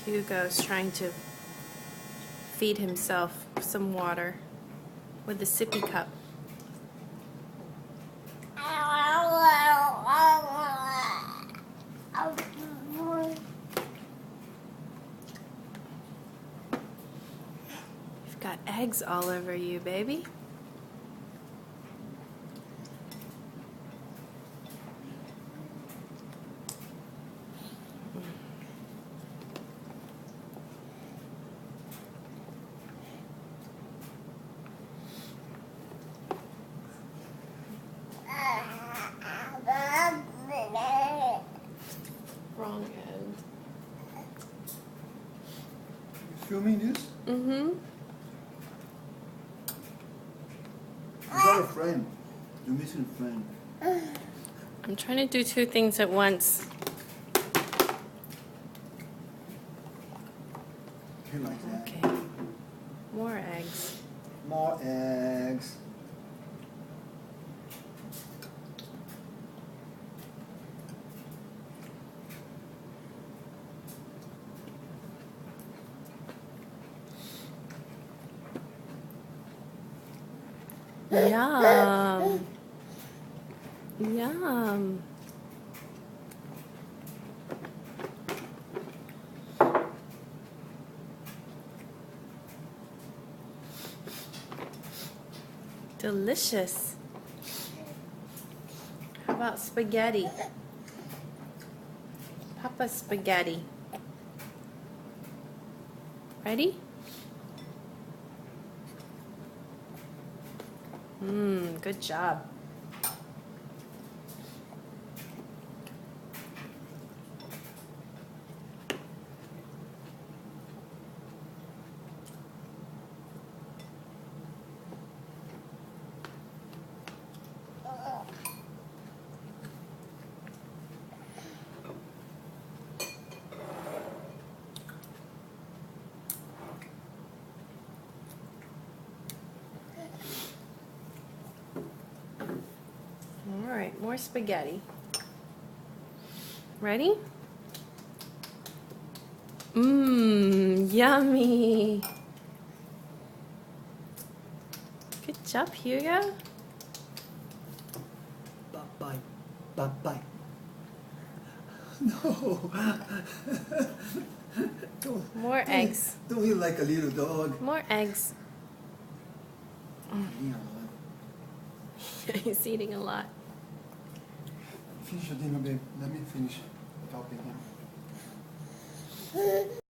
Hugo's trying to feed himself some water with a sippy cup. You've got eggs all over you, baby. Wrong end. You filming this? Mm-hmm. You got a friend. You're missing a friend. I'm trying to do two things at once. You like that? Okay. More eggs. More eggs. Yum. Yum. Delicious. How about spaghetti? Papa spaghetti. Ready? Good job. All right, more spaghetti. Ready? Yummy. Good job, Hugo. Bye-bye. Bye-bye. No. More eggs. Don't eat like a little dog. More eggs. Yeah. He's eating a lot. Finish your dinner, babe. Let me finish talking now.